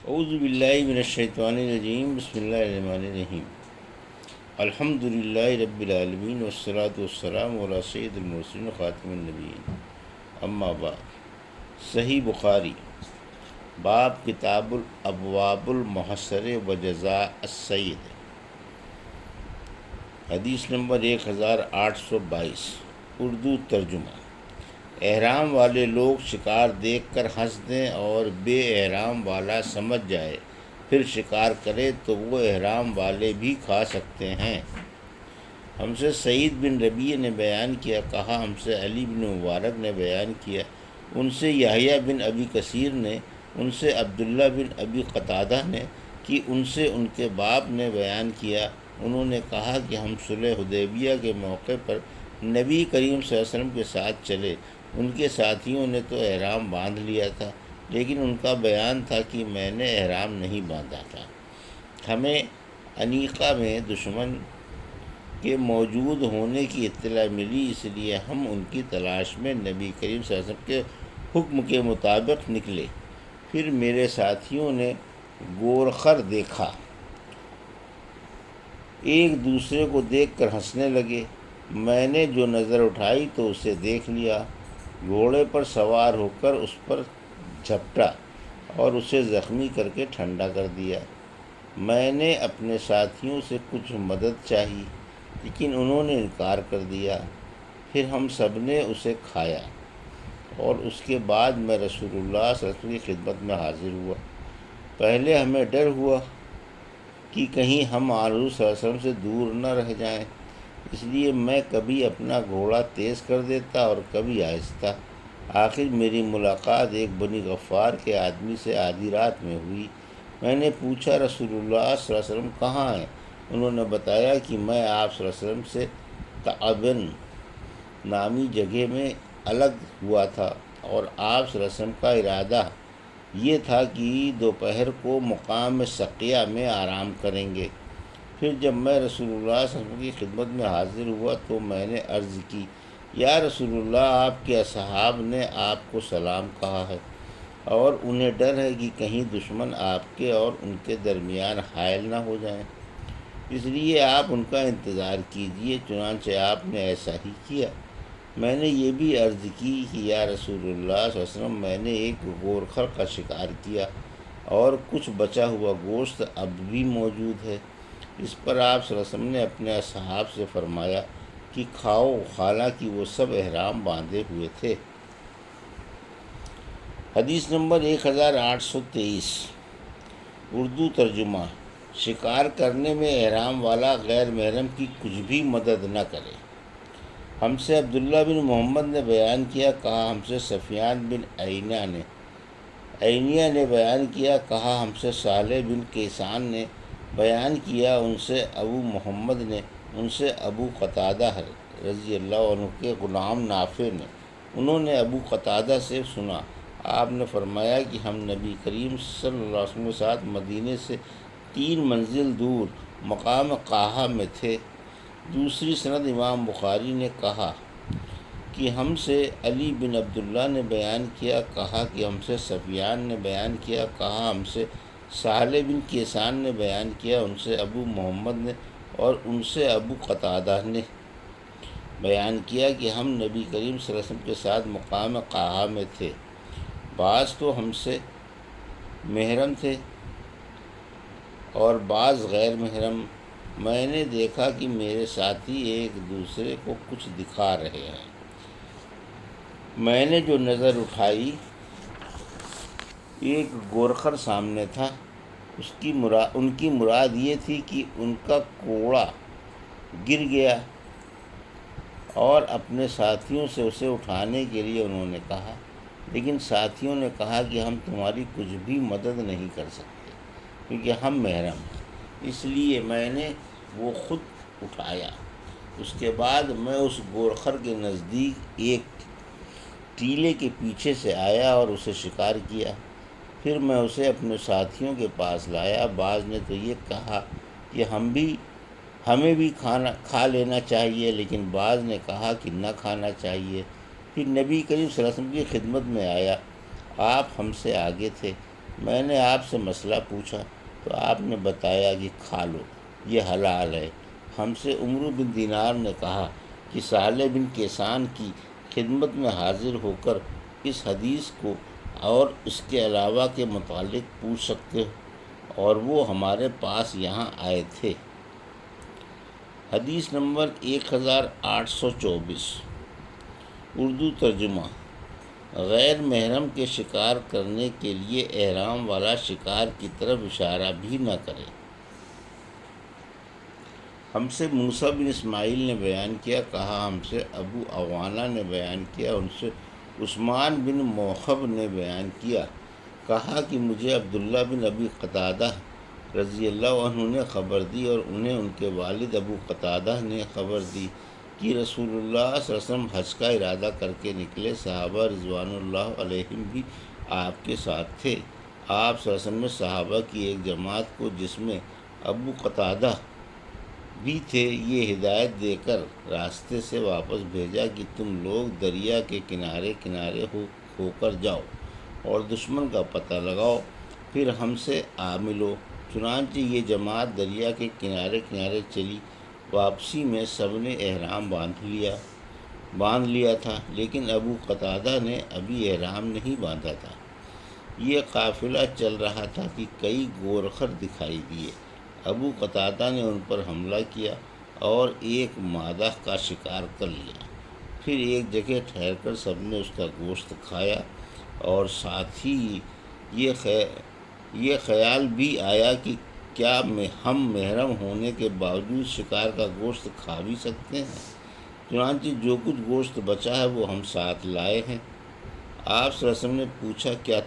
اعوذ باللہ من الشیطان الرجیم، بسم اللہ الرحمن الرحیم۔ الحمد للہ رب العالمین والصلاة والسلام علی سید المرسلین خاتم النبیین، اما بعد۔ صحیح بخاری، باب کتاب الابواب المحصر و جزاء السید، حدیث نمبر 1822، اردو ترجمہ۔ احرام والے لوگ شکار دیکھ کر ہنس دیں اور بے احرام والا سمجھ جائے پھر شکار کرے تو وہ احرام والے بھی کھا سکتے ہیں۔ ہم سے سعید بن ربیع نے بیان کیا، کہا ہم سے علی بن مبارک نے بیان کیا، ان سے یحییٰ بن ابی کثیر نے، ان سے عبداللہ بن ابی قتادہ نے، کہ ان سے ان کے باپ نے بیان کیا، انہوں نے کہا کہ ہم صلح حدیبیہ کے موقع پر نبی کریم صلی اللہ علیہ وسلم کے ساتھ چلے۔ ان کے ساتھیوں نے تو احرام باندھ لیا تھا، لیکن ان کا بیان تھا کہ میں نے احرام نہیں باندھا تھا۔ ہمیں عنیقہ میں دشمن کے موجود ہونے کی اطلاع ملی، اس لیے ہم ان کی تلاش میں نبی کریم صلی اللہ علیہ وسلم کے حکم کے مطابق نکلے۔ پھر میرے ساتھیوں نے گورخر دیکھا، ایک دوسرے کو دیکھ کر ہنسنے لگے۔ میں نے جو نظر اٹھائی تو اسے دیکھ لیا، گھوڑے پر سوار ہو کر اس پر جھپٹا اور اسے زخمی کر کے ٹھنڈا کر دیا۔ میں نے اپنے ساتھیوں سے کچھ مدد چاہی، لیکن انہوں نے انکار کر دیا۔ پھر ہم سب نے اسے کھایا، اور اس کے بعد میں رسول اللہ صلی اللہ علیہ وسلم کی خدمت میں حاضر ہوا۔ پہلے ہمیں ڈر ہوا کہ کہیں ہم حضور صلی اللہ علیہ وسلم سے دور نہ رہ جائیں، اس لیے میں کبھی اپنا گھوڑا تیز کر دیتا اور کبھی آہستہ۔ آخر میری ملاقات ایک بنی غفار کے آدمی سے آدھی رات میں ہوئی۔ میں نے پوچھا رسول اللہ صلی اللہ علیہ وسلم کہاں ہیں؟ انہوں نے بتایا کہ میں آپ صلی اللہ علیہ وسلم سے تعبن نامی جگہ میں الگ ہوا تھا، اور آپ صلی اللہ علیہ وسلم کا ارادہ یہ تھا کہ دوپہر کو مقام سقیہ میں آرام کریں گے۔ پھر جب میں رسول اللہ صلی اللہ علیہ وسلم کی خدمت میں حاضر ہوا تو میں نے عرض کی، یا رسول اللہ، آپ کے اصحاب نے آپ کو سلام کہا ہے، اور انہیں ڈر ہے کہ کہیں دشمن آپ کے اور ان کے درمیان حائل نہ ہو جائیں، اس لیے آپ ان کا انتظار کیجیے۔ چنانچہ آپ نے ایسا ہی کیا۔ میں نے یہ بھی عرض کی کہ یا رسول اللہ صلی اللہ علیہ وسلم، میں نے ایک گورخر کا شکار کیا اور کچھ بچا ہوا گوشت اب بھی موجود ہے۔ اس پر آپ صلی اللہ علیہ وسلم نے اپنے اصحاب سے فرمایا کہ کھاؤ، حالانکہ وہ سب احرام باندھے ہوئے تھے۔ حدیث نمبر 1823، اردو ترجمہ۔ شکار کرنے میں احرام والا غیر محرم کی کچھ بھی مدد نہ کرے۔ ہم سے عبداللہ بن محمد نے بیان کیا، کہا ہم سے سفیان بن عینیہ نے بیان کیا، کہا ہم سے صالح بن کیسان نے بیان کیا، ان سے ابو محمد نے، ان سے ابو قتادہ رضی اللہ عنہ کے غلام نافع نے، انہوں نے ابو قتادہ سے سنا، آپ نے فرمایا کہ ہم نبی کریم صلی اللہ علیہ وسلم کے ساتھ مدینے سے 3 منزل دور مقام قاہا میں تھے۔ دوسری سند امام بخاری نے کہا کہ ہم سے علی بن عبداللہ نے بیان کیا، کہا کہ ہم سے سفیان نے بیان کیا، کہا ہم سے صالح بن کیسان نے بیان کیا، ان سے ابو محمد نے، اور ان سے ابو قتادہ نے بیان کیا کہ ہم نبی کریم صلی اللہ علیہ وسلم کے ساتھ مقام قاہا میں تھے۔ بعض تو ہم سے محرم تھے اور بعض غیر محرم۔ میں نے دیکھا کہ میرے ساتھی ایک دوسرے کو کچھ دکھا رہے ہیں۔ میں نے جو نظر اٹھائی، ایک گورخر سامنے تھا، ان کی مراد یہ تھی کہ ان کا کوڑا گر گیا، اور اپنے ساتھیوں سے اسے اٹھانے کے لیے انہوں نے کہا، لیکن ساتھیوں نے کہا کہ ہم تمہاری کچھ بھی مدد نہیں کر سکتے کیونکہ ہم محرم ہیں، اس لیے میں نے وہ خود اٹھایا۔ اس کے بعد میں اس گورخر کے نزدیک ایک ٹیلے کے پیچھے سے آیا اور اسے شکار کیا۔ پھر میں اسے اپنے ساتھیوں کے پاس لایا۔ بعض نے تو یہ کہا کہ ہمیں بھی کھا لینا چاہیے، لیکن بعض نے کہا کہ نہ کھانا چاہیے۔ پھر نبی کریم صلی اللہ علیہ وسلم کی خدمت میں آیا۔ آپ ہم سے آگے تھے، میں نے آپ سے مسئلہ پوچھا تو آپ نے بتایا کہ کھا لو، یہ حلال ہے۔ ہم سے عمرو بن دینار نے کہا کہ صالح بن کیسان کی خدمت میں حاضر ہو کر اس حدیث کو اور اس کے علاوہ کے متعلق پوچھ سکتے ہو، اور وہ ہمارے پاس یہاں آئے تھے۔ حدیث نمبر 1824، اردو ترجمہ۔ غیر محرم کے شکار کرنے کے لیے احرام والا شکار کی طرف اشارہ بھی نہ کرے۔ ہم سے موسیٰ بن اسماعیل نے بیان کیا، کہا ہم سے ابو عوانہ نے بیان کیا، ان سے عثمان بن موخب نے بیان کیا، کہا کہ مجھے عبداللہ بن ابی قتادہ رضی اللہ عنہ نے خبر دی، اور انہیں ان کے والد ابو قتادہ نے خبر دی کہ رسول اللہ صلی اللہ علیہ وسلم حج کا ارادہ کر کے نکلے، صحابہ رضوان اللہ علیہم بھی آپ کے ساتھ تھے۔ آپ صلی اللہ علیہ وسلم نے صحابہ کی ایک جماعت کو، جس میں ابو قتادہ بھی تھے، یہ ہدایت دے کر راستے سے واپس بھیجا کہ تم لوگ دریا کے کنارے کنارے ہو کر جاؤ اور دشمن کا پتہ لگاؤ، پھر ہم سے آ ملو۔ چنانچہ یہ جماعت دریا کے کنارے کنارے چلی۔ واپسی میں سب نے احرام باندھ لیا تھا، لیکن ابو قتادہ نے ابھی احرام نہیں باندھا تھا۔ یہ قافلہ چل رہا تھا کہ کئی گورخر دکھائی دیے۔ ابو قتادہ نے ان پر حملہ کیا اور ایک مادہ کا شکار کر لیا۔ پھر ایک جگہ ٹھہر کر سب نے اس کا گوشت کھایا، اور ساتھ ہی یہ خیال بھی آیا کہ کیا ہم محرم ہونے کے باوجود شکار کا گوشت کھا بھی سکتے ہیں؟ چنانچہ جو کچھ گوشت بچا ہے وہ ہم ساتھ لائے ہیں۔ آپ صلی اللہ علیہ وسلم نے پوچھا، کیا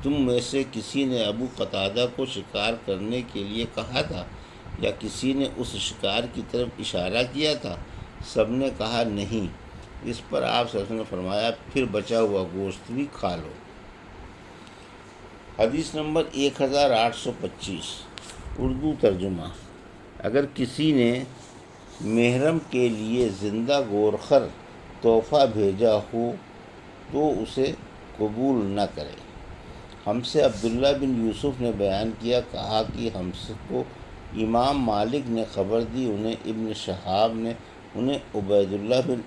تم میں سے کسی نے ابو قتادہ کو شکار کرنے کے لیے کہا تھا، یا کسی نے اس شکار کی طرف اشارہ کیا تھا؟ سب نے کہا نہیں۔ اس پر آپ صلی اللہ علیہ وسلم نے فرمایا، پھر بچا ہوا گوشت بھی کھا لو۔ حدیث نمبر 1825، اردو ترجمہ۔ اگر کسی نے محرم کے لیے زندہ گورخر تحفہ بھیجا ہو تو اسے قبول نہ کرے۔ ہم سے عبداللہ بن یوسف نے بیان کیا، کہا کہ ہم کو امام مالک نے خبر دی، انہیں ابن شہاب نے، انہیں عبیداللہ بن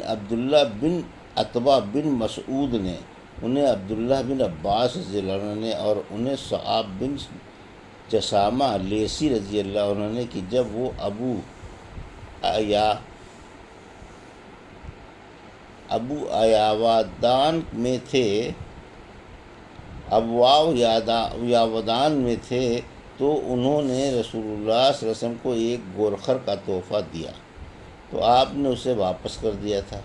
عبداللہ بن عتبہ بن مسعود نے، انہیں عبداللہ بن عباس رضی اللہ عنہ نے، اور انہیں صعب بن جسامہ لیثی رضی اللہ عنہ نے کہ جب وہ ابو یاودان میں تھے تو انہوں نے رسول اللہ صلی اللہ علیہ وسلم کو ایک گورخر کا تحفہ دیا، تو آپ نے اسے واپس کر دیا تھا۔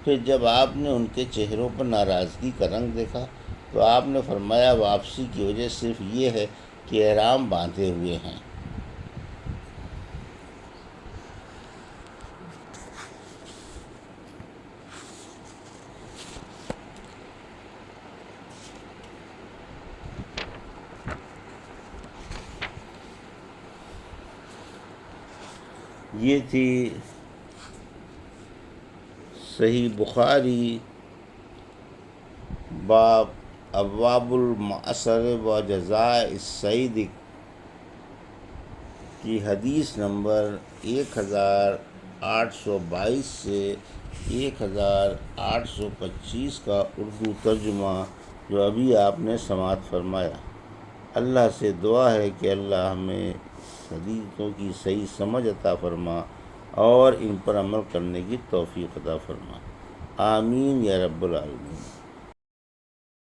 پھر جب آپ نے ان کے چہروں پر ناراضگی کا رنگ دیکھا تو آپ نے فرمایا، واپسی کی وجہ صرف یہ ہے کہ احرام باندھے ہوئے ہیں۔ یہ تھی صحیح بخاری باب ابواب المعصر و جزاء الصید کی حدیث نمبر 1822 سے 1825 کا اردو ترجمہ، جو ابھی آپ نے سماعت فرمایا۔ اللہ سے دعا ہے کہ اللہ ہمیں حدیثوں کی صحیح سمجھ عطا فرما اور ان پر عمل کرنے کی توفیق عطا فرما، آمین یا رب العالمین۔